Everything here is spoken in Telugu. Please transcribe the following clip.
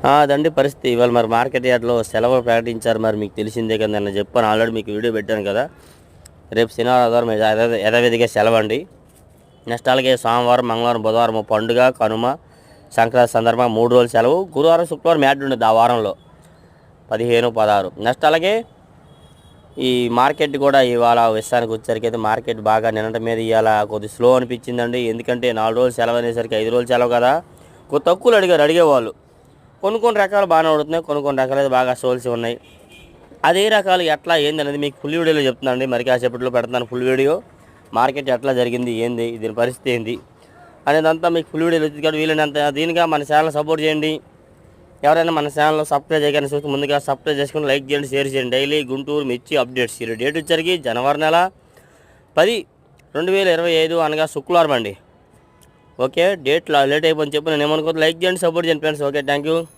అదండి పరిస్థితి. ఇవాళ మరి మార్కెట్ యార్డ్లో సెలవు ప్రకటించారు. మరి మీకు తెలిసిందే కదా, నేను చెప్పాను ఆల్రెడీ, మీకు వీడియో పెట్టాను కదా. రేపు శనివారం ఆదివారం యథావిధిగా సెలవు అండి. నెక్స్ట్ అలాగే సోమవారం మంగళవారం బుధవారం పండుగ కనుమ సంక్రాంతి సందర్భంగా 3 రోజులు సెలవు. గురువారం శుక్రవారం మ్యాట్ ఉండదు ఆ వారంలో 15, 16. నెక్స్ట్ అలాగే ఈ మార్కెట్ కూడా ఇవాళ విషయానికి వచ్చేసరికి అయితే మార్కెట్ బాగా నిన్నటి మీద ఇవాళ కొద్దిగా స్లో అనిపించిందండి. ఎందుకంటే 4 రోజులు సెలవు అనేసరికి 5 రోజులు సెలవు కదా, కొద్ది తక్కువలు అడిగేవాళ్ళు. కొన్ని రకాలు బాగానే పడుతున్నాయి, కొన్ని రకాలు అయితే బాగా సోల్సి ఉన్నాయి. అదే రకాలు ఎట్లా ఏంది అనేది మీకు ఫుల్ వీడియోలో చెప్తున్నానండి. మరి కాసేపట్లో పెడుతున్నాను ఫుల్ వీడియో. మార్కెట్ ఎట్లా జరిగింది, ఏంది దీని పరిస్థితి ఏంది అనేదంతా మీకు ఫుల్ వీడియోలో వచ్చింది కాబట్టి వీలైనంత దీనిగా మన ఛానల్ సపోర్ట్ చేయండి. ఎవరైనా మన ఛానల్లో సబ్స్క్రైబ్ చేయగానే చూస్తే ముందుగా సబ్స్క్రైబ్ చేసుకుని లైక్ చేయండి, షేర్ చేయండి. డైలీ గుంటూరు మిర్చి అప్డేట్స్. ఈ డేట్ వచ్చరికి జనవరి నెల 10, 2025 అనగా శుక్రవారం అండి. ఓకే, డేట్ లేట్ అయిపోయింది చెప్పి నేను ఏమనుకోవద్దు. లైక్ చేయండి, సపోర్ట్ చేయండి ఫ్రెండ్స్. Okay, thank you.